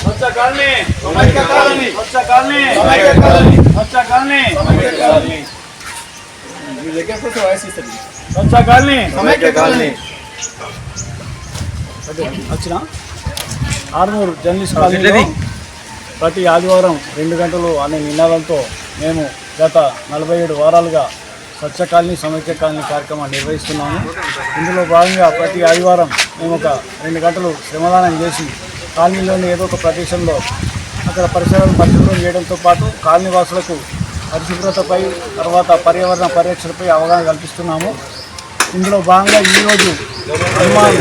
స్వచ్ఛ colony సమైక్య colony స్వచ్ఛ colony సమైక్య colony స్వచ్ఛ colony సమైక్య కాలనీ స్వచ్ఛ కాలనీ సమైక్య కాలనీ వచ్చిన ఆర్మూర్ జర్నలిస్ట్ కాలనీలో ప్రతి ఆదివారం 2 గంటలు అనే నినాదంతో మేము గత 47 వారాలుగా స్వచ్ఛ కాలనీ సమైక్య కాలనీ కార్యక్రమాన్ని నిర్వహిస్తున్నాము. ఇందులో భాగంగా ప్రతి ఆదివారం మేము ఒక 2 గంటలు శ్రమదానం చేసి కాలనీలోని ఏదో ఒక ప్రదేశంలో అక్కడ పరిసరాలను పరిశుభ్రం చేయడంతో పాటు కాలనీ వాసులకు పరిశుభ్రతపై తర్వాత పర్యావరణ పరిరక్షణపై అవగాహన కల్పిస్తున్నాము. ఇందులో భాగంగా ఈరోజు హనుమాన్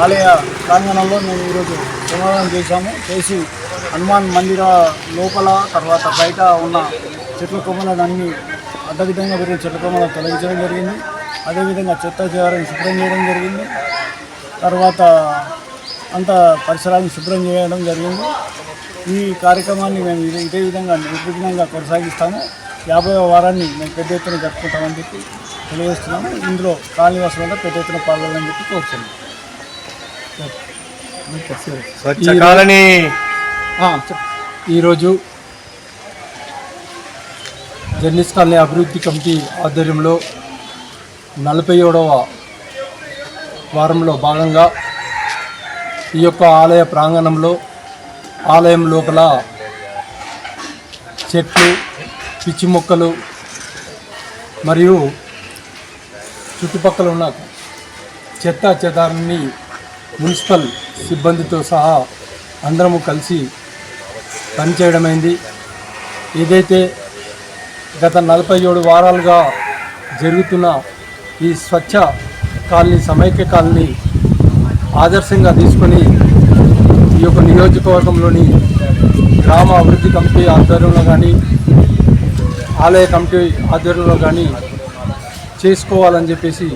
ఆలయ ప్రాంగణంలో మేము ఈరోజు శ్రమదానం చేసి హనుమాన్ మందిర లోపల తర్వాత బయట ఉన్న చెట్ల కొమ్మలను అన్ని అడ్డదిడ్డంగా పెరిగిన చెట్ల కొమ్మలను తొలగించడం జరిగింది. అదేవిధంగా చెత్త చెదారాన్ని శుభ్రం చేయడం జరిగింది. తర్వాత అంత పరిసరాలను శుభ్రం చేయడం జరిగింది. ఈ కార్యక్రమాన్ని మేము ఇదే విధంగా నిర్విఘ్నంగా కొనసాగిస్తాము. 50వ వారాన్ని మేము పెద్ద ఎత్తున జరుపుకుంటామని చెప్పి తెలియజేస్తున్నాము. ఇందులో కాలనీవాసులంతా పెద్ద ఎత్తున పాల్గొనాలని చెప్పి కోరుతున్నాము. స్వచ్ఛ కాలనీ ఈరోజు జర్నలిస్ట్ కాలనీ అభివృద్ధి కమిటీ ఆధ్వర్యంలో 47వ వారంలో భాగంగా ఈ యొక్క ఆలయ ప్రాంగణంలో ఆలయం లోపల చెట్లు, పిచ్చి మొక్కలు మరియు చుట్టుపక్కల ఉన్న చెత్త చెదారాన్ని మున్సిపల్ సిబ్బందితో సహా అందరము కలిసి పనిచేయడమైంది. ఏదైతే గత 47 వారాలుగా జరుగుతున్న ఈ స్వచ్ఛ కాలనీ సమైక్య కాలనీ ఆదర్శంగా తీసుకొని ఈ యొక్క నియోజకవర్గంలోని గ్రామ అభివృద్ధి కమిటీ ఆధ్వర్యంలో కానీ ఆలయ కమిటీ ఆధ్వర్యంలో కానీ చేసుకోవాలని చెప్పేసి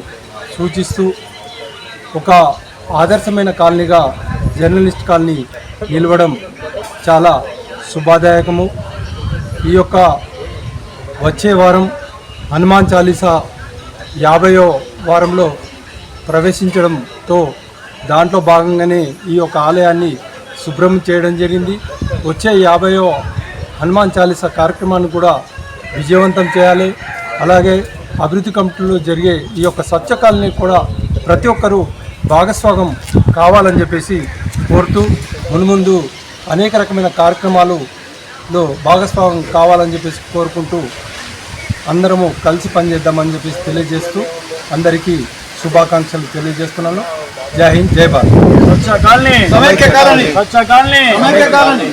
సూచిస్తూ ఒక ఆదర్శమైన కాలనీగా జర్నలిస్ట్ కాలనీ నిలవడం చాలా శుభదాయకము. ఈ యొక్క వచ్చే వారం హనుమాన్ చాలీసా 50వ వారంలో ప్రవేశించడంతో దాంట్లో భాగంగానే ఈ యొక్క ఆలయాన్ని శుభ్రం చేయడం జరిగింది. వచ్చే 50వ హనుమాన్ చాలీసా కార్యక్రమాన్ని కూడా విజయవంతం చేయాలి. అలాగే అభివృద్ధి కమిటీలో జరిగే ఈ యొక్క స్వచ్ఛ కాలనీ కూడా ప్రతి ఒక్కరూ భాగస్వామ్యం కావాలని చెప్పేసి కోరుతూ మున్ముందు అనేక రకమైన కార్యక్రమాలలో భాగస్వామ్యం కావాలని చెప్పేసి కోరుకుంటూ అందరము కలిసి పనిచేద్దామని చెప్పేసి తెలియజేస్తూ అందరికీ శుభాకాంక్షలు తెలియజేస్తున్నాను. జై హింద్, జై భారత్. స్వచ్ఛ కాలనీ సమైక్య కాలనీ స్వచ్ఛ కాలనీ సమైక్య కాలనీ